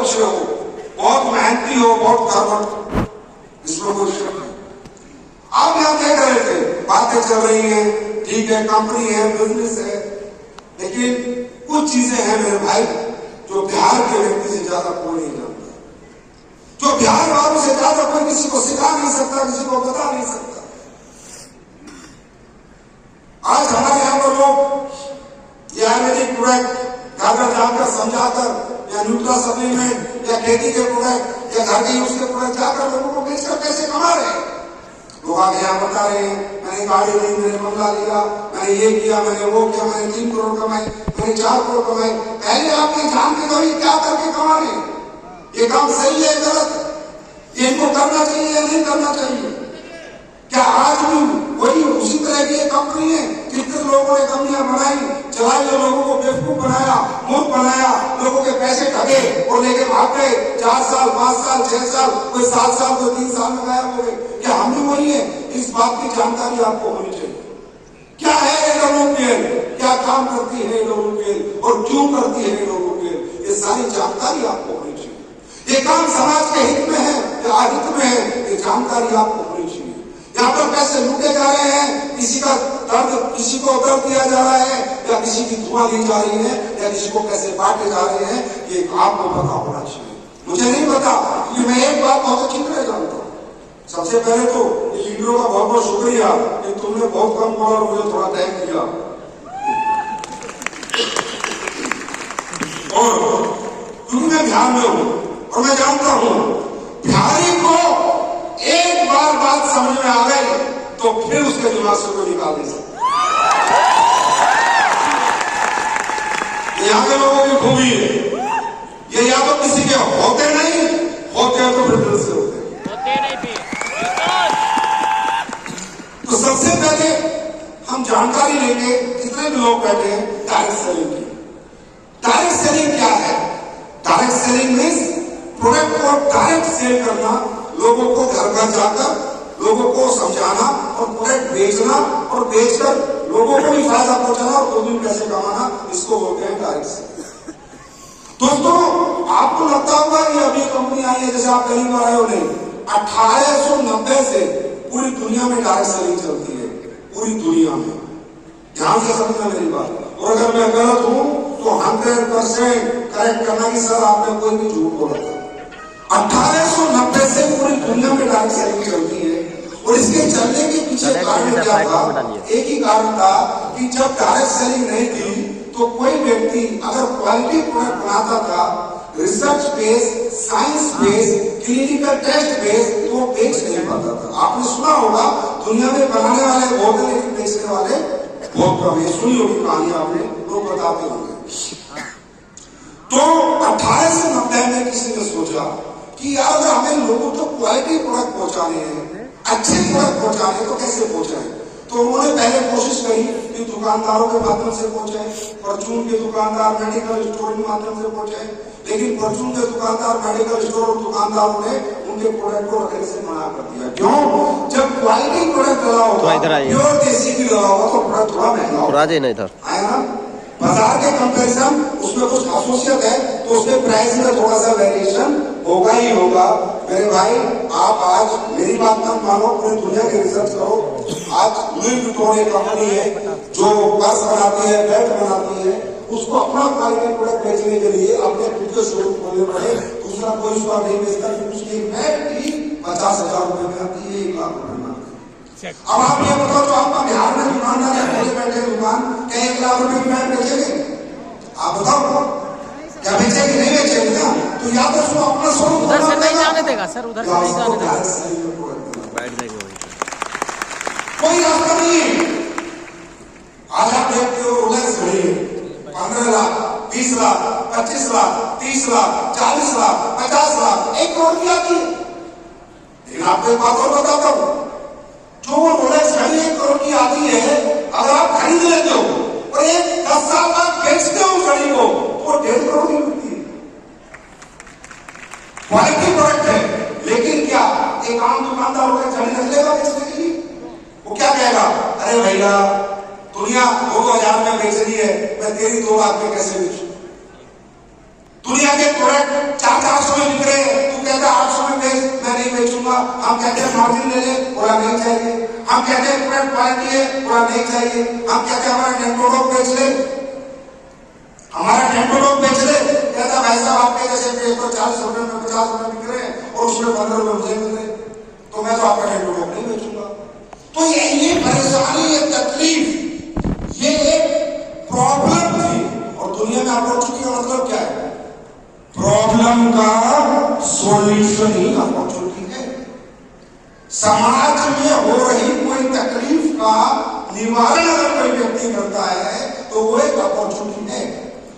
बहुत अच्छे हो, बहुत मेहनती हो, बहुत कर्मठ, इसमें कोई शक नहीं। आप यहाँ देख रहे थे, बातें चल रही हैं, ठीक है, कंपनी है, बिजनेस है, लेकिन कुछ चीजें हैं मेरे भाई जो बिहार के व्यक्ति से ज्यादा कोई नहीं जानता, जो बिहार वालों से ज्यादा कोई किसी को सिखा नहीं सकता, किसी को बता नहीं सकता। आज हमारे यहाँ पर लोग ये आयुर्वेदिक प्रोडक्ट घर जाकर समझाकर या न्यूट्रा सप्लीमेंट या खेती के प्रोडक्ट या घर के यूज के प्रोडक्ट जाकर लोगों को बेचकर पैसे कमा रहे हैं। लोग आगे यहाँ बता रहे हैं, मैंने गाड़ी ली, मैंने बंगला लिया, मैंने ये किया, मैंने वो किया, मैंने 3 करोड़ कमाए, मैंने 4 करोड़ कमाए। पहले आप ये जानते हो ये क्या करके कमा रहे हैं, ये काम सही है गलत, ये इनको करना चाहिए या नहीं करना चाहिए। क्या आज भी वही उसी तरह की कंपनी है? कितने लोगों ने कंपनियां बनाई, चलाई, जो लोगों को बेवकूफ बनाया, मूर्ख बनाया, लोगों के पैसे ठगे और लेके भाग गए। 4 साल 5 साल 6 साल, कोई 7 साल, कोई 3 साल में गायब हो गए। क्या हम भी वही है? इस बात की जानकारी आपको होनी चाहिए। क्या है एडोलूकेल, क्या काम करती है एडोलूकेल और क्यों करती है एडोलूकेल, ये सारी जानकारी आपको होनी चाहिए। ये काम समाज के हित में है या अहित में है, ये जानकारी आपको होनी चाहिए। यहाँ पर पैसे लूटे जा रहे हैं, किसी का दर्द, किसी को दर्द दिया जा रहा है या किसी की धुआं दी जा रही है या किसी को पैसे बांटे जा रहे हैं, ये आपको पता होना चाहिए। मुझे नहीं पता, क्योंकि मैं एक बात बहुत अच्छी तरह जानता हूँ। सबसे पहले तो ये लीडरों का बहुत बहुत शुक्रिया कि तुमने बहुत कम बोला और मुझे थोड़ा टाइम दिया, और क्योंकि मैं बिहार में हूँ और मैं जानता हूँ बिहारी को एक बार बात समझ में आ गई तो फिर उसके दिमाग से कोई निकाल नहीं सकता। यहाँ के लोगों की खूबी है, ये या तो किसी के होते नहीं, होते हैं तो फिर दिल से होते नहीं। तो सबसे पहले हम जानकारी लेंगे, कितने भी लोग बैठे हैं, डायरेक्ट सेलिंग की। डायरेक्ट सेलिंग क्या है? डायरेक्ट सेलिंग मीन्स प्रोडक्ट को डायरेक्ट सेल करना, लोगों को घर घर जाकर लोगों को समझाना और प्रोडक्ट बेचना और बेचकर लोगों को भी फायदा पहुंचाना और खुद भी पैसे कमाना, इसको बोलते हैं डायरेक्ट सेलिंग। दोस्तों, आपको लगता होगा ये अभी कंपनी आई है, जैसे आप पहली बार आए हो, नहीं, 1890 से पूरी दुनिया में डायरेक्ट सेलिंग चलती है, पूरी दुनिया में। ध्यान से समझना मेरी बात, और अगर मैं गलत हूं तो 100% करेक्ट करना कि सर आपने कोई भी झूठ बोला था। 1890 से पूरी दुनिया में डायरेक्ट सेलिंग चलती है, और इसके चलने के पीछे कारण क्या था? एक ही कारण था कि जब डायरेक्ट सेलिंग नहीं थी तो कोई व्यक्ति अगर क्वालिटी प्रोडक्ट बनाता था, research base, science base, clinical test base, तो वो बेच नहीं पाता था। आपने सुना होगा दुनिया में बनाने वाले बहुत हैं लेकिन बेचने वाले बहुत कम है। सुनी होगी कहानी आपने, लोग बताते होंगे। तो 1890 में किसी ने सोचा कि यार अगर हमें लोगों को क्वालिटी प्रोडक्ट पहुंचाने हैं, अच्छे प्रोडक्ट पहुंचाने, तो कैसे पहुंचाएं? तो उन्होंने पहले कोशिश करी कि दुकानदारों के माध्यम से पहुंचाए, परचून के दुकानदार, मेडिकल स्टोर के माध्यम से पहुंचाए, लेकिन परचून के दुकानदार, मेडिकल स्टोर और दुकानदारों ने उनके प्रोडक्ट को रखने से मना कर दिया। क्यों? जब क्वालिटी प्रोडक्ट डला होगा, प्योर देसी भी डला होगा, तो प्रोडक्ट थोड़ा महंगा होगा। बाजार के कंपैरिजन उसमें कुछ खासियत है, तो उसके प्राइस में थोड़ा सा वेरिएशन होगा ही होगा। मेरे भाई, आप आज मेरी बात मत मानो, पूरी दुनिया की रिसर्च करो। आज लुई विटॉन एक कंपनी है जो पर्स बनाती है, बेल्ट बनाती है, उसको अपना क्वालिटी प्रोडक्ट बेचने के लिए अपने खुद के शोरूम खोलने पड़े, दूसरा कोई उसका नहीं बेचता, क्योंकि उसकी बेल्ट ही 50,000 रुपए में आती है, 1 लाख रुपए में। अब आप ये बताओ, जो आपका बिहार में दुकानदार है, खोले बैठे दुकान, क्या 1 लाख रुपए की बेल्ट बेचेंगे? आप बताओ, क्या बेचेंगे? नहीं बेचेंगे ना? तो या तो उसको अपना शोरूम उधर से नहीं जाने देगा सर, उधर से नहीं जाने देगा, बैठ जाएंगे वहीं। कोई रास्ता नहीं है। आज आप देखते हो रोलेक्स घड़ी है 15 लाख, 20 लाख, 25 लाख, 30 लाख, 40 लाख, 50 लाख, 1 करोड़ की आती है। लेकिन आपको एक बात और बताता हूं, जो रोलेक्स घड़ी 1 करोड़ की आती है, अगर आप खरीद लेते हो और 10 साल बाद बेचते हो घड़ी को, तो 1.5 करोड़ की मिलती है। क्वालिटी प्रोडक्ट है, लेकिन क्या एक आम दुकानदार होकर घड़ी रख लेगा बेचने के लिए? वो क्या कहेगा? अरे भैया, दुनिया 2,000 में बेच रही है, मैं तेरी 2 लाख में कैसे बेचूं? दुनिया के प्रोडक्ट 400 में बिक रहे हैं, तू कहता 800 में बेच, मैं नहीं बेचूंगा। हम कहते हैं मार्जिन ले ले, बोला नहीं चाहिए। हम कहते हैं प्रोडक्ट क्वालिटी है, बोला नहीं चाहिए। हम कहते हैं हमारा डेंटोलॉग बेच ले, हमारा डेंटोलॉग बेच ले, कहता भाई साहब आपके जैसे पेज तो 40 रुपए में 50 रुपए बिक रहे हैं और उसमें 15 रुपए मुझे मिल रहे, तो मैं तो आपका डेंटोलॉग नहीं बेचूंगा। तो ये परेशानी, ये तकलीफ, ये एक प्रॉब्लम थी और दुनिया में अपॉर्चुनिटी का मतलब क्या है? प्रॉब्लम का सॉल्यूशन ही अपॉर्चुनिटी है। समाज में हो रही कोई तकलीफ का निवारण अगर कोई व्यक्ति करता है तो वो एक अपॉर्चुनिटी है।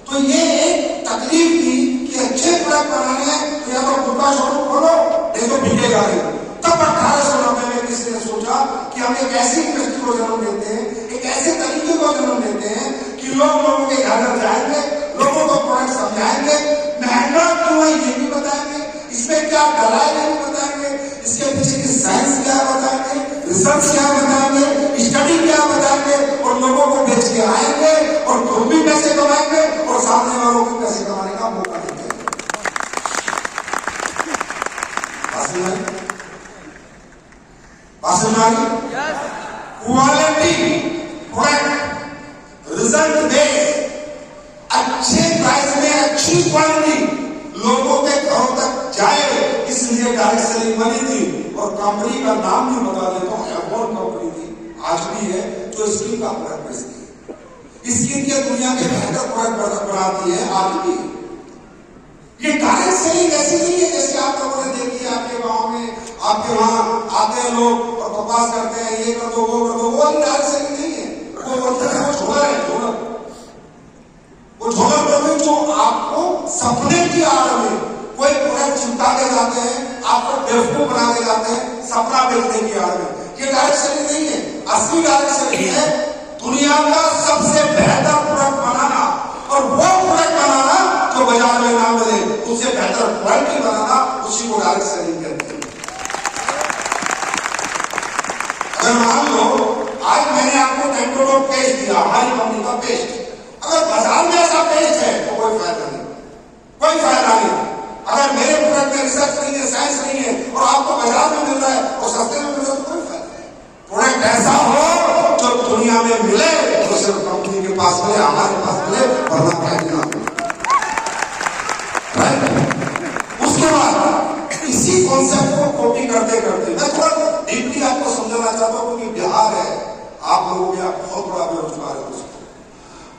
तो ये एक तकलीफ थी कि अच्छे प्रोडक्ट बनाने हैं तो या तो खुद का शोरूम खोलो, नहीं तो बिकेगा नहीं। तब 1890 में किसी ने सोचा कि हम एक ऐसी इंडस्ट्री को जन्म देते हैं, एक ऐसे तरीके को जन्म देते हैं कि लोगों के घर घर जाएंगे, लोगों को प्रोडक्ट समझाएंगे, महंगा क्यों है ये भी बताएंगे, इसमें क्या डला है ये भी बताएंगे, इसके पीछे की साइंस क्या बताएंगे, रिसर्च क्या बताएंगे, स्टडी क्या बताएंगे और लोगों को बेच के आएंगे और खुद भी पैसे कमाएंगे और सामने वालों को पैसे कमाने का मौका देंगे। क्वालिटी प्रोडक्ट रिजल्ट बेस्ड, अच्छे प्राइस में अच्छी क्वालिटी लोगों के घरों तक जाए, इसलिए डायरेक्ट सेलिंग बनी थी। और कंपनी का नाम भी बता देता हूं, एवॉन कंपनी थी, आज भी है, जो स्किन का प्रोडक्ट बेचती है। स्किन के दुनिया के बेहतर प्रोडक्ट बनाती है आज भी। ये डायरेक्ट सेलिंग ऐसी नहीं है जैसे आप लोगों ने देखी है आपके गांव में, आपके वहां आते हैं लोग और बकवास करते हैं, ये कर दो वो कर दो, वो डायरेक्ट सेलिंग नहीं है। वो बोलते हैं वो झोलर है, झोलर। वो झोलर बोलते जो आपको सपने की आड़ में कोई प्रोडक्ट चिपका के जाते हैं, आपको बेवकूफ बना के जाते हैं सपना बेचने की आड़ में। ये डायरेक्ट सेलिंग नहीं है। असली डायरेक्ट सेलिंग है दुनिया का सबसे बेहतर प्रोडक्ट बनाना और वो प्रोडक्ट बनाना जो बाजार में ना मिले, उससे बेहतर क्वालिटी बनाना, उसी को डायरेक्ट सेलिंग कहते हैं। अगर मान लो आज मैंने आपको डेंटोलॉग पेस्ट दिया, हमारी कंपनी का पेस्ट, अगर बाजार में ऐसा पेस्ट है तो कोई फायदा नहीं, कोई फायदा नहीं। अगर मेरे प्रोडक्ट में रिसर्च नहीं है, साइंस नहीं है और आपको बाजार में मिल रहा है और सस्ते में मिल रहा है तो कोई फायदा नहीं। प्रोडक्ट ऐसा हो जो दुनिया में मिले तो सिर्फ कंपनी के पास मिले, हमारे पास मिले, वरना कहीं ना मिले। उसके बाद इसी कॉन्सेप्ट को कॉपी करते करते मैं थोड़ा डीपली आपको समझाना चाहता हूं, क्योंकि बिहार है, आप लोगों के यहाँ बहुत बड़ा बेरोजगार है दोस्तों,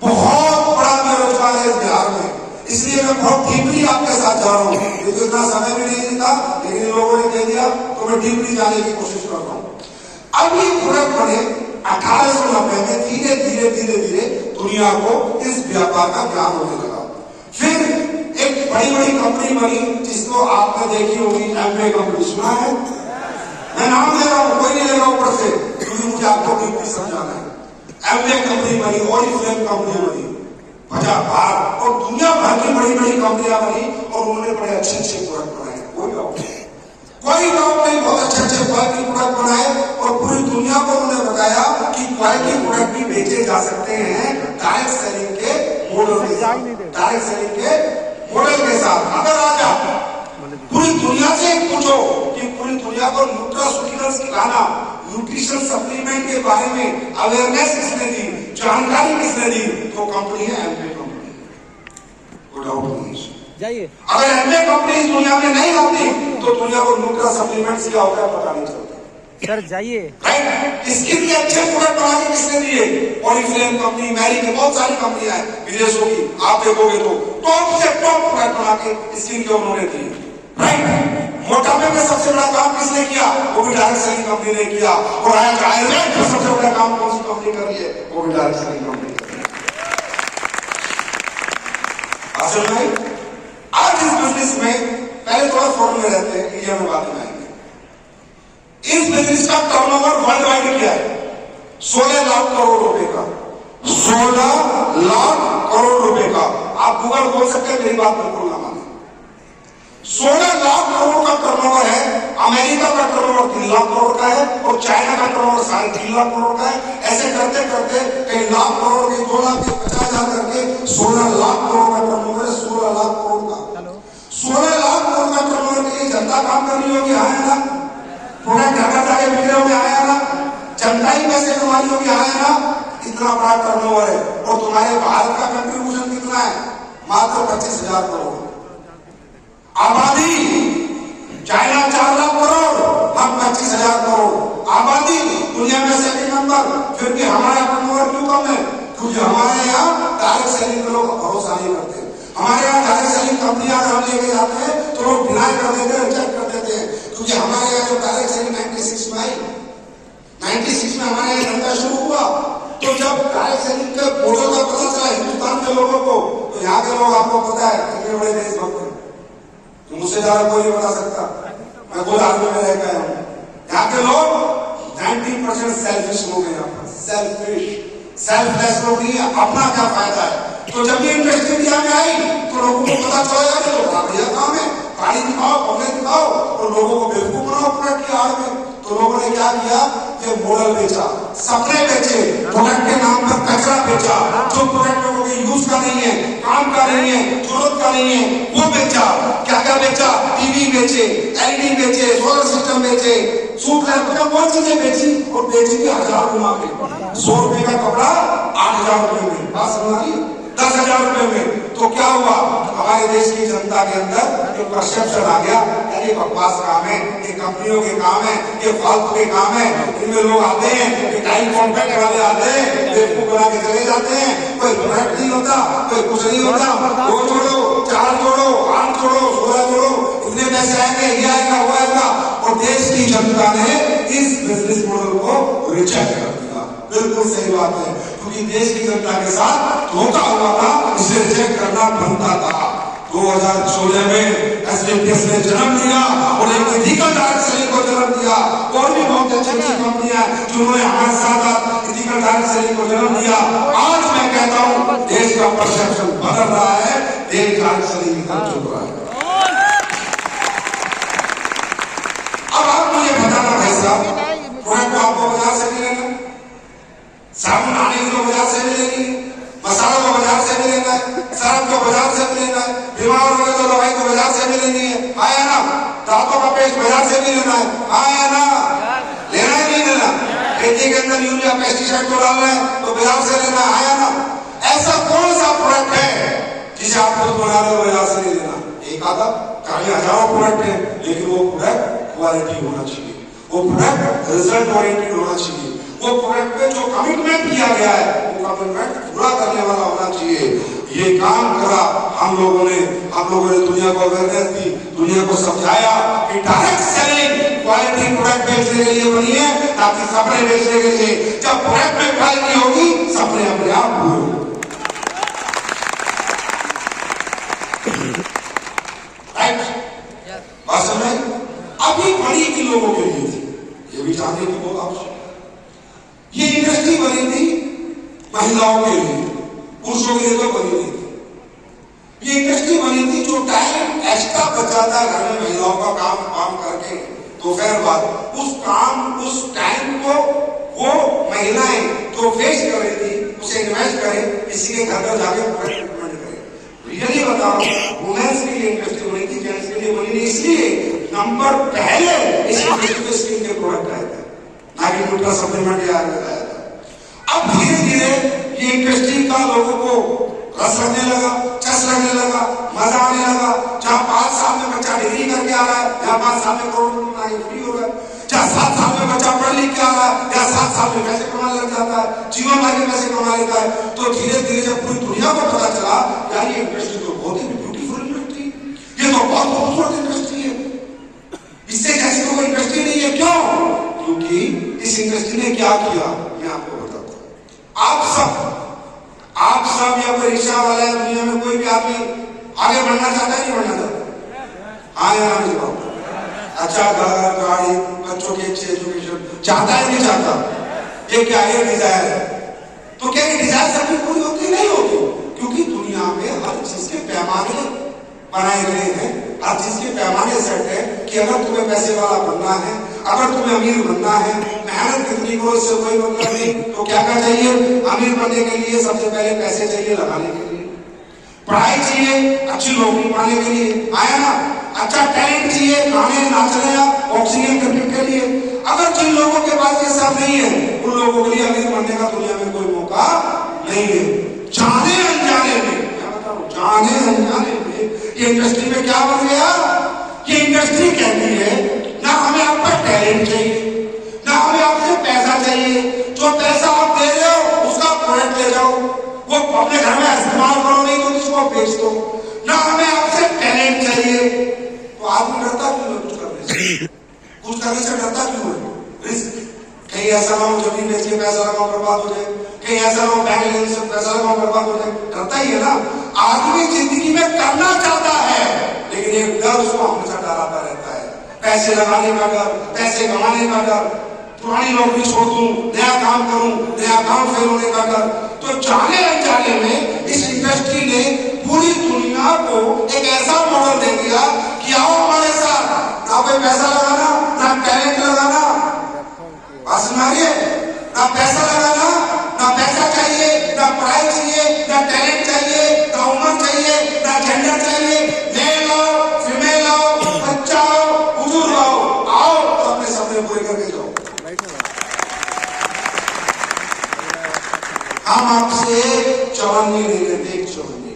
बहुत बड़ा बेरोजगार है बिहार में, इसलिए मैं बहुत डीपली आपके साथ जा रहा हूँ। क्योंकि इतना समय भी नहीं था, लेकिन लोगों ने कह दिया तो मैं डीपली जाने की कोशिश कर रहा हूँ। अब ये प्रोडक्ट बने 1890 में, धीरे धीरे धीरे धीरे दुनिया को इस व्यापार का ज्ञान होने लगा। फिर एक बड़ी बड़ी कंपनी बनी जिसको आपने देखी होगी, एमवे कंपनी, सुना है? मैं नाम ले रहा हूं, कोई नहीं ले रहा ऊपर से, क्योंकि मुझे आपको डीपली समझाना है। एमवे कंपनी बनी, ओरिफ्लेम कंपनी बनी, भारत और दुनिया भर की बड़ी बड़ी कंपनियां बनी और उन्होंने बड़े अच्छे अच्छे प्रोडक्ट बनाए। कोई डाउट नहीं, बहुत अच्छे अच्छे क्वालिटी प्रोडक्ट बनाए और पूरी दुनिया को उन्होंने बताया कि क्वालिटी प्रोडक्ट भी बेचे जा सकते हैं डायरेक्ट सेलिंग के मॉडल के साथ, डायरेक्ट सेलिंग के मॉडल के साथ। अगर आज आप पूरी दुनिया से पूछो कि पूरी दुनिया को न्यूट्रास्यूटिकल्स खिलाना, न्यूट्रिशन सप्लीमेंट के बारे में अवेयरनेस किसने दी, जानकारी किसने दी, तो कंपनी है एमवे कंपनी, कोई डाउट नहीं। जाइए, अगर एमवे कंपनी इस दुनिया में नहीं आती तो दुनिया को न्यूट्रा सप्लीमेंट्स क्या होता है पता नहीं चलता। सर जाइए, राइट। इसके लिए अच्छे प्रोडक्ट बना के किसने दिए? ओरिफ्लेम कंपनी, मैरी की बहुत सारी कंपनियां हैं विदेशों की, आप देखोगे तो टॉप से टॉप प्रोडक्ट बना के स्किन के उन्होंने दिए। राइट। मोटापे में सबसे बड़ा काम किसने किया? वो भी डायरेक्ट सेलिंग कंपनी ने किया। और आज आयुर्वेद में सबसे बड़ा काम कौन सी कंपनी कर रही है? वो भी डायरेक्ट सेलिंग कंपनी कर रही है। असल में आज इस बिजनेस में पहले थोड़ा फॉरन में रहते हैं, इंडिया में बात आएंगे। इस बिजनेस का टर्नओवर वर्ल्ड वाइड क्या है? 16 लाख करोड़ रुपए का, 16 लाख करोड़ रुपए का। आप गूगल खोल सकते हैं, मेरी बात बिल्कुल ना माने। 16 लाख करोड़ का टर्नओवर है। अमेरिका का टर्नओवर 3 लाख करोड़ का है और चाइना का टर्नओवर 3.5 लाख करोड़ का है। ऐसे करते करते कई लाख करोड़ के, 2 लाख के, 50,000 करके 16 लाख करोड़ का टर्नओवर है। 16 लाख करोड़ का बड़ा टर्नओवर है और तुम्हारे भारत का कंट्रीब्यूशन कितना है? मात्र 25,000 करोड़। आबादी चाइना 4 लाख करोड़, हम 25,000 करोड़। आबादी दुनिया में सेकंड नंबर, फिर भी हमारा टर्नओवर क्यों कम है? क्योंकि हमारे यहाँ डायरेक्ट सेलिंग में लोग भरोसा नहीं करते। हमारे यहाँ डायरेक्ट सेलिंग कंपनियां हम लेके जाते हैं तो लोग डिनाई कर देते हैं, रिजेक्ट कर देते हैं, क्योंकि हमारे यहाँ जो डायरेक्ट सेलिंग 96 में आई, 96 में हमारे यहाँ धंधा शुरू हुआ, तो जब डायरेक्ट सेलिंग के मॉडल का पता चला हिंदुस्तान के लोगों को, तो यहाँ के लोग, आपको पता है कितने बड़े देशभक्त हैं, तो मुझसे ज्यादा कोई नहीं बता सकता, मैं खुद आर्मी में रह गया हूँ। यहाँ के लोग 90% सेल्फिश हो गए, यहाँ पर सेल्फिश, सेल्फलेस लोग नहीं है, अपना क्या फायदा है। तो जब ये इंडस्ट्री इंडिया में आई तो लोगों को पता चला कि लोग बढ़िया काम है, गाड़ी दिखाओ, बंगले दिखाओ और लोगों को बेवकूफ बनाओ प्रोडक्ट की आड़ में। तो लोगों ने क्या किया कि मॉडल बेचा, सपने बेचे, प्रोडक्ट के नाम पर कचरा बेचा, जो प्रोडक्ट लोगों के यूज का नहीं है, काम का नहीं है, जरूरत का नहीं है, वो बेचा। क्या क्या बेचा? टीवी बेचे, एलईडी बेचे, सोलर सिस्टम बेचे, सूट लैपटॉप, कौन चीजें बेची और बेची थी 1000 रुपए में। 100 रुपए का कपड़ा 8000 रुपए में, बात समझ आई? 10,000 रुपए में। तो क्या हुआ? हमारे देश की जनता के अंदर एक परसेप्शन आ गया, ये बकवास काम है, ये कंपनियों के काम है, ये फालतू के काम है, इनमें लोग आते हैं, ये टाइम कॉन्ट्रैक्ट वाले आते हैं, बेवकूफ बना के चले जाते हैं, कोई प्रोडक्ट नहीं होता, कोई कुछ नहीं होता, वो जोड़ो, 4 जोड़ो, 8 जोड़ो, 16 जोड़ो, इतने पैसे आएंगे, ये आएगा, वो आएगा। और देश की जनता ने इस बिजनेस मॉडल को रिजेक्ट कर दिया। बिल्कुल सही बात है, क्योंकि देश की जनता के साथ धोखा हुआ था, इसे रिजेक्ट करना बनता था। 2014 में एसडीपीएस ने जन्म लिया और एक इथिकल डायरेक्ट सेलिंग को जन्म दिया। और भी बहुत अच्छी अच्छी कंपनियां जिन्होंने हमारे साथ इथिकल डायरेक्ट सेलिंग को जन्म दिया। आज मैं कहता हूँ देश का परसेप्शन बदल रहा है, देश डायरेक्ट सेलिंग की तरफ झुक रहा है। अब आप मुझे बताना भाई साहब, प्रोडक्ट को आपको बाजार से मिलेगा, साबुन आने को बाजार से मिलेगी, मसाला को बाजार से मिलेगा, शराब को बाजार से मिलेगा, बीमार हो गए तो दवाई को बाजार से मिलेगी, आया ना? दांतों का पेस्ट बाजार से भी लेना है, आया ना? लेना है नहीं लेना? खेती के अंदर यूरिया पेस्टिसाइड को डालना है तो बाजार से लेना, आया ना? ऐसा कौन सा प्रोडक्ट है जिसे आप खुद बना रहे हो बाजार से नहीं लेना? एक आधा कभी हजारों प्रोडक्ट है, लेकिन वो प्रोडक्ट क्वालिटी होना चाहिए, वो प्रोडक्ट रिजल्ट ओरिएंटेड होना चाहिए, वो प्रोडक्ट पे जो कमिटमेंट किया गया है वो कमिटमेंट पूरा करने वाला होना चाहिए। ये काम करा हम लोगों ने दुनिया को अवेयरनेस दी, दुनिया को समझाया कि डायरेक्ट सेलिंग क्वालिटी प्रोडक्ट बेचने के लिए बनी है, ताकि सपने बेचने के लिए। जब प्रोडक्ट में क्वालिटी होगी, सपने अपने आप पूरे होंगे। बात समझ में? अभी बड़ी की लोगों के लिए थी, ये भी जानने की बहुत आवश्यक। ये इंडस्ट्री बनी थी महिलाओं के लिए, पुरुषों के लिए तो बनी नहीं थी। ये इंडस्ट्री बनी थी जो टाइम एक्स्ट्रा बचाता है घर में महिलाओं का काम करके, दोपहर बाद उस टाइम को वो महिलाएं जो वेस्ट कर रही थी उसे इन्वेस्ट करें, किसी के घर में जाके इम्प्लीमेंट करें। रियली बताओ, वुमेन्स के लिए इंडस्ट्री बनी थी, जेंट्स के लिए बनी नहीं। इसलिए नंबर पहले इस इंडस्ट्री में स्किन के प्रोडक्ट आए थे, ना कि न्यूट्रा सप्लीमेंट या आया था। अब धीरे धीरे ये इंडस्ट्री का लोगों को रस लगने लगा, चस लगने लगा, मजा आने लगा। जहाँ 5 साल में बच्चा डिग्री करके आ रहा है, यहाँ 5 साल में करोड़ रुपए फ्री हो रहा है। जहाँ 7 साल में बच्चा पढ़ लिख के आ रहा है, यहाँ 7 साल में पैसे कमाने लग जाता है, जीवन भर के पैसे कमा लेता है। तो धीरे धीरे जब पूरी दुनिया को पता चला यार ये इंडस्ट्री तो बहुत ही ब्यूटीफुल इंडस्ट्री, ये तो बहुत खूबसूरत इंडस्ट्री है, इससे जैसी तो कोई इंडस्ट्री नहीं है। क्यों? क्योंकि इस इंडस्ट्री ने क्या किया मैं आपको बताता हूं। आप सब या कोई रिक्शा वाला है, दुनिया में कोई भी आदमी आगे बढ़ना चाहता है, नहीं बढ़ना चाहता? हाँ या ना जवाब? अच्छा घर गाड़ी बच्चों की अच्छी एजुकेशन चाहता है नहीं चाहता? ये क्या है? डिजायर है। तो क्या ये डिजायर सबकी पूरी होती नहीं होती? क्योंकि दुनिया में हर चीज के पैमाने बनाए गए हैं, हर चीज के पैमाने सेट है कि अगर तुम्हें पैसे वाला बनना है, अगर तुम्हें अमीर बनना है, मेहनत कितनी करो इससे कोई मतलब नहीं। तो क्या क्या चाहिए? अमीर बनने के लिए सबसे पहले पैसे चाहिए लगाने के लिए, पढ़ाई चाहिए, अच्छी नौकरी पाने के लिए, आया ना? अच्छा टैलेंट चाहिए, गाने नाचने या बॉक्सिंग क्रिकेट के लिए, अगर जिन लोगों के पास ये सब नहीं है उन लोगों के लिए अमीर बनने का दुनिया में कोई मौका नहीं है। जाने अनजाने में, मैं बताऊं, जाने अनजाने में ये इंडस्ट्री में क्या बन गया, ये इंडस्ट्री कहती है ना हमें आपका टैलेंट चाहिए, ना हमें आपसे पैसा चाहिए, जो पैसा आप दे रहे हो उसका प्रोडक्ट ले जाओ, वो अपने घर में इस्तेमाल करो, नहीं तो किसको बेच दो, ना हमें आपसे टैलेंट चाहिए। तो आदमी डरता क्यों है कुछ करने से? कुछ करने से डरता क्यों है? रिस्क, कहीं ऐसा ना हो जमीन बेच के पैसा लगाओ बर्बाद हो जाए, कहीं ऐसा ना हो बैंक लेने से पैसा लगाओ बर्बाद हो जाए, डरता ही है ना। आदमी जिंदगी में करना चाहता है लेकिन एक डर उसको हमेशा डराता रहता है, पैसे लगाने का डर, पैसे कमाने का डर, पुरानी नौकरी छोड़ दूं, नया काम करूं, नया काम फेल होने का डर। तो जाने अनजाने में इस इंडस्ट्री ने पूरी दुनिया को एक ऐसा मॉडल दे दिया कि आओ हमारे साथ, ना कोई पैसा लगाना, ना टैलेंट लगाना, बस मारिए, ना पैसा लगाना, ना पैसा चाहिए, ना पढ़ाई चाहिए, ना टैलेंट चाहिए, ना उम्र चाहिए, ना जेंडर चाहिए, मेल आओ, फीमेल आओ, बच्चा आओ, बुजुर्ग आओ तो अपने सपने पूरे करके जाओ। हम आपसे चवन्नी नहीं लेते, एक चवन्नी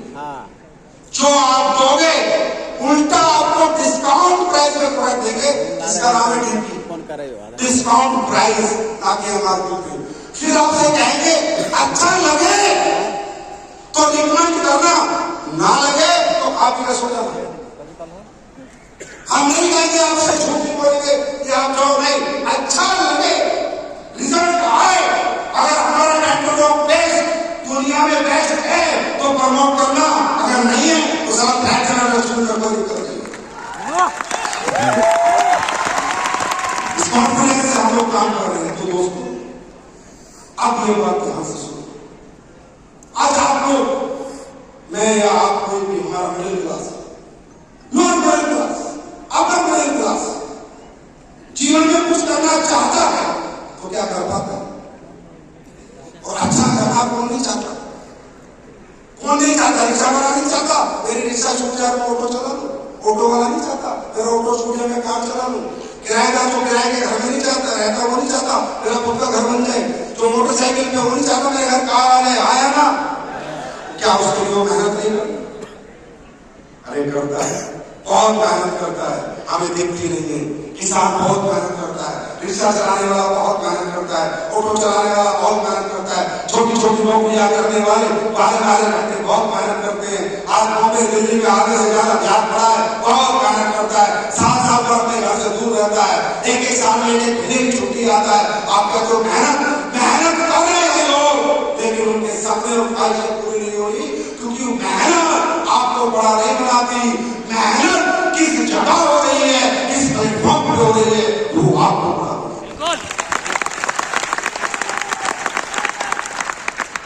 जो आप दोगे उल्टा आपको डिस्काउंट प्राइस में प्रोडक्ट देंगे, इसका नाम है डीपी, डिस्काउंट प्राइस, ना कि एमआरपी। फिर आपसे कहेंगे अच्छा लगे तो रिकमेंड करना, ना लगे तो खा पी के सो जाना। हम नहीं कहेंगे आपसे झूठ नहीं बोलेंगे कि आप जाओ, नहीं, अच्छा लगे, रिजल्ट आए, अगर हमारा नेटवर्क बेस्ट दुनिया में बेस्ट है तो प्रमोट करना, अगर नहीं है तो सारा फ्लैट करना, कोई दिक्कत नहीं। इस कॉन्फिडेंस से हम लोग काम कर रहे हैं। तो दोस्तों अब ये बात ध्यान से सुनो, आज आप लोग, मैं या आप, कोई भी, हमारा middle class, lower middle class, upper middle class जीवन में कुछ करना चाहता है तो क्या कर पाता है? और अच्छा करना कौन नहीं चाहता? कौन नहीं चाहता? रिक्शा वाला नहीं चाहता मेरी रिक्शा छूट जाए मैं ऑटो चला लूं, ऑटो वाला नहीं चाहता मेरा ऑटो छूट जाए मैं कार चला लूं, किराएदार जो किराए के घर में नहीं चाहता रहता वो नहीं चाहता मेरा खुद का घर बन जाए, जो मोटरसाइकिल पे वो नहीं चाहता मेरे घर कार आने, आया ना, क्या उसके लिए मेहनत नहीं करता? अरे करता है, बहुत मेहनत करता है, हमें दिखती नहीं है। किसान बहुत मेहनत करता है, रिक्शा चलाने वाला बहुत मेहनत करता है, ऑटो चलाने वाला बहुत मेहनत करता है, छोटी छोटी नौकरियां करने वाले बारह घंटे बहुत मेहनत करते हैं। आज बॉम्बे दिल्ली में आगे से ज्यादा ध्यान पड़ा है, बहुत मेहनत करता है, 7 साल पर अपने घर से दूर रहता है, एक साल में एक महीने की छुट्टी आता है। आपका जो मेहनत कर रहे हैं लोग, लेकिन उनके सपने और ख्वाहिशें पूरी नहीं हो रही, क्योंकि मेहनत आपको बड़ा नहीं बनाती। मेहनत किस जगह हो रही है, किस प्लेटफॉर्म पे हो रही है, वो आपको बड़ा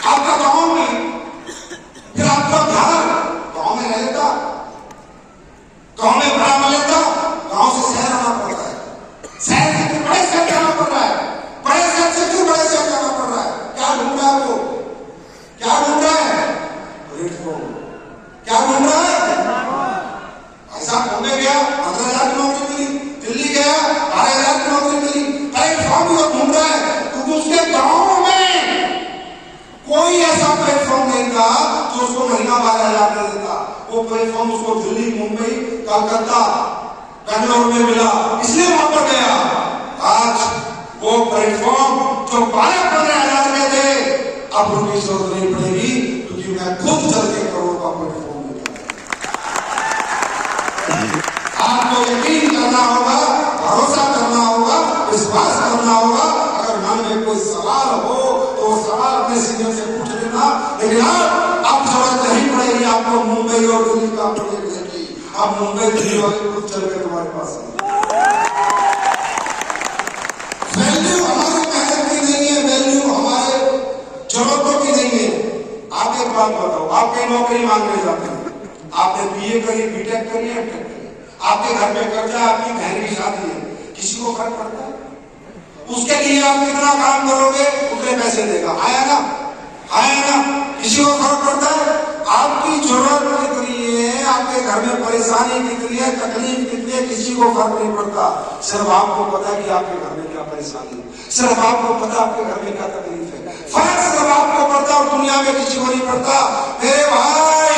आपका गांव में, फिर आपका ध्यान गांव में रह लेता, गांव में बड़ा बन लेता, गांव से शहर आना पड़ता है, शहर से फिर बड़े शहर जाना पड़ रहा है, बड़े शहर से फिर बड़े शहर जाना पड़ रहा है। क्या ढूंढ रहा है वो? क्या ढूंढ रहा है? प्लेटफॉर्म। क्या ढूंढ रहा है? ऐसा बॉम्बे गया 15,000 की नौकरी मिली, दिल्ली गया 12,000 की नौकरी मिली, प्लेटफॉर्म वो ढूंढ रहा है, क्योंकि उसके गांव में कोई ऐसा प्लेटफॉर्म नहीं था जो उसको महीना 12,000 दे देता। वो प्लेटफॉर्म उसको दिल्ली, मुंबई, कलकत्ता, बेंगलोर में मिला, इसलिए वहां पर गया। आज वो प्लेटफॉर्म जो 12-15,000 में थे, अब उनकी जरूरत नहीं पड़ेगी, क्योंकि मैं खुद चल के करोड़ का प्लेटफॉर्म लेकर। आपको यकीन करना होगा, भरोसा करना होगा, विश्वास करना होगा। अगर मन में कोई सवाल हो तो सवाल अपने सीनियर से पूछ लेना, लेकिन अब जरूरत नहीं पड़ेगी आपको मुंबई और दिल्ली का प्रोजेक्ट देगी। अब मुंबई दिल्ली वाले खुद चल के तुम्हारे पास वैल्यू हमारी मेहनत की नहीं है, वैल्यू हमारे जरूरतों की नहीं है। आप एक बात बताओ, आप कहीं नौकरी मांगने जाते हैं, आपने बीए करी, बीटेक करी, एमटेक करी, आपके घर पे कर्जा, आपकी बहन की शादी है, किसी को फर्क पड़ता है? उसके लिए आप कितना काम करोगे उतने पैसे देगा, आया ना, आया ना, किसी को फर्क पड़ता है? आपकी जरूरत कितनी है, आपके घर में परेशानी कितनी है, तकलीफ कितनी है, किसी को फर्क नहीं पड़ता। सिर्फ आपको पता है कि आपके घर में क्या क्या परेशानी है, सिर्फ आपको पता आपके घर में क्या तकलीफ है, फर्क सिर्फ आपको पड़ता और दुनिया में किसी को नहीं पड़ता। मेरे भाई,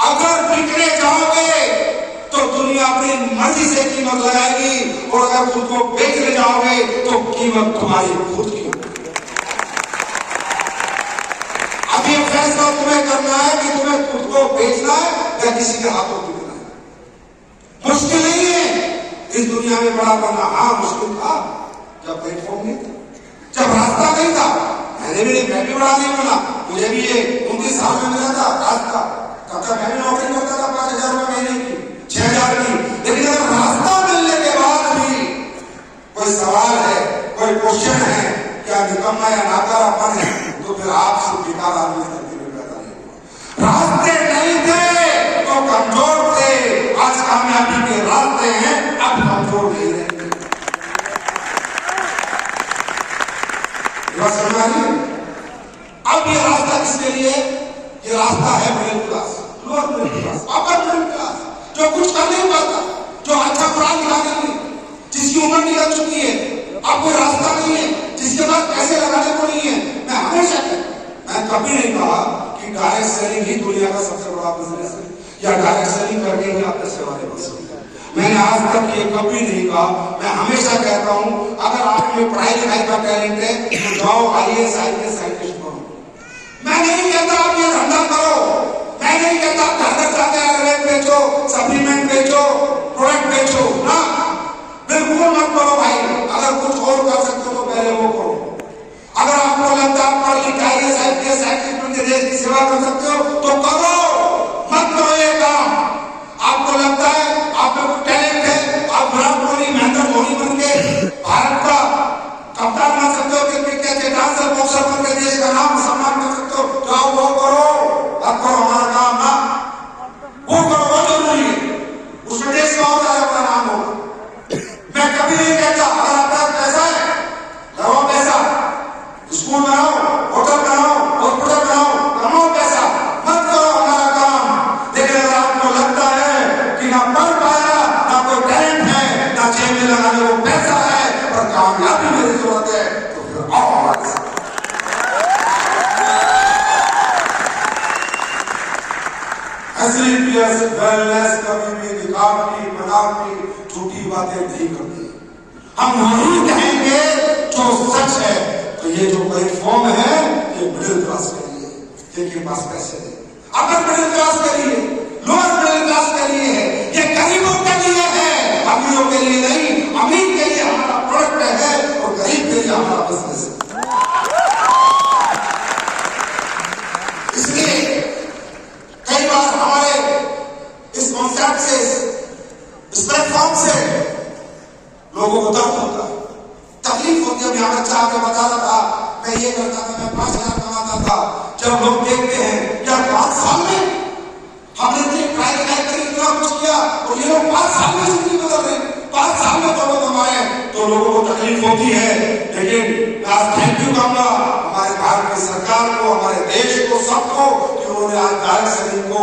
अगर बिकने जाओगे तो दुनिया अपनी मर्जी से कीमत लगाएगी, और अगर खुद को बेचने जाओगे तो कीमत तुम्हारी खुद की होगी। अब ये फैसला तुम्हें करना है कि तुम्हें खुद को बेचना है या किसी के हाथों बिकना है। मुश्किल नहीं है इस दुनिया में बड़ा बनना। हाँ, मुश्किल था जब प्लेटफॉर्म नहीं था, जब रास्ता नहीं था। मैं भी बड़ा नहीं बना, मुझे भी ये 29 साल में मिला था रास्ता। तब तक मैं भी नौकरी करता था 5,000 रुपए महीने की, 6,000 की। लेकिन अगर रास्ता मिलने के बाद भी कोई सवाल है, कोई क्वेश्चन है, क्या निकम्मा या नाकारापन है, तो फिर आप सिर्फ बेकार आदमी धरती में पैदा नहीं हुआ। रास्ते नहीं थे तो कमजोर थे, आज कामयाबी के रास्ते हैं, अब कमजोर नहीं रहेंगे। समझ आ रही है? अब ये रास्ता किसके लिए? ये रास्ता है middle class, lower middle class, upper middle class, जो कुछ कर नहीं पाता, जो अच्छा पढ़ा लिखा नहीं है, जिसकी उम्र निकल चुकी है, अब कोई रास्ता नहीं है, जिसके पास पैसे लगाने को नहीं है। मैं हमेशा मैं कभी नहीं कहा कि डायरेक्ट सेलिंग ही दुनिया का सबसे बड़ा बिजनेस है, या डायरेक्ट सेलिंग करके ही आप पैसे वाले बन सकते हैं। मैंने आज तक ये कभी नहीं कहा। मैं हमेशा कहता हूं, अगर आप में पढ़ाई लिखाई का टैलेंट है तो जाओ IAS IPS साइंटिस्ट बनो। मैं नहीं कहता आप ये धंधा करो, मैं नहीं कहता आप घर घर जाके आयुर्वेद बेचो, सप्लीमेंट बेचो, प्रोडक्ट बेचो, ना, बिल्कुल मत करो भाई। अगर कुछ और कर सकते हो तो पहले वो करो। अगर आपको लगता है आप पढ़ लिख IAS IPS साइंटिस्ट बन के देश की सेवा कर सकते हो तो करो, मत करो ये काम। आपको लगता है आप में कोई टैलेंट है, आप विराट कोहली, महेंद्र धोनी बन के भारत का कप्तान बन सकते हो, क्रिकेट के डांसर, बॉक्सर बन के देश का नाम सम्मान कर सकते हो, जाओ वो करो। अब करो हमारा काम ना, वो करो, वो जरूरी है, उसमें देश का और ज्यादा अपना नाम होगा। मैं कभी नहीं कहता अगर आपका पैसा है लगाओ पैसा, स्कूल बनाओ, होटल बनाओ, हॉस्पिटल बनाओ, कमाओ पैसा, मत करो हमारा काम। लेकिन अगर आपको लगता है कि ना पढ़ पाया, ना कोई टैलेंट है, ना जेब में लगाने को पैसा है, और कामयाबी मेरी जरूरत है, तो फिर आओ हमारे साथ। वेलनेस कभी भी दिखावटी, बनावटी, झूठी बातें नहीं करती। हम वही कहेंगे जो सच है। तो ये जो प्लेटफॉर्म है ये मिडिल क्लास के लिए, जिनके पास पैसे है, अपर मिडिल क्लास के लिए, लोअर मिडिल क्लास के लिए है, ये गरीबों के लिए है, अमीरों के लिए नहीं। अमीर के लिए हमारा प्रोडक्ट है और गरीब के लिए हमारा बिजनेस है। इसलिए कई बार हमारे इस कॉन्सेप्ट से, इस प्लेटफॉर्म से लोगों को दर्द होता है, तकलीफ होती है। अब यहाँ बच्चा आके बता रहा था, मैं ये करता था, मैं 5,000 कमाता था। जब लोग देखते हैं यार 5 साल में हमने इतनी पढ़ाई लिखाई करी, इतना कुछ किया, और ये लोग 5 साल में जिंदगी बदल रहे, 5 साल में तो लोग कमाए, तो लोगों को तकलीफ होती है। लेकिन आज थैंक यू कहूंगा हमारे भारत की सरकार को, हमारे देश को, सबको, कि उन्होंने आज डायरेक्ट सेलिंग को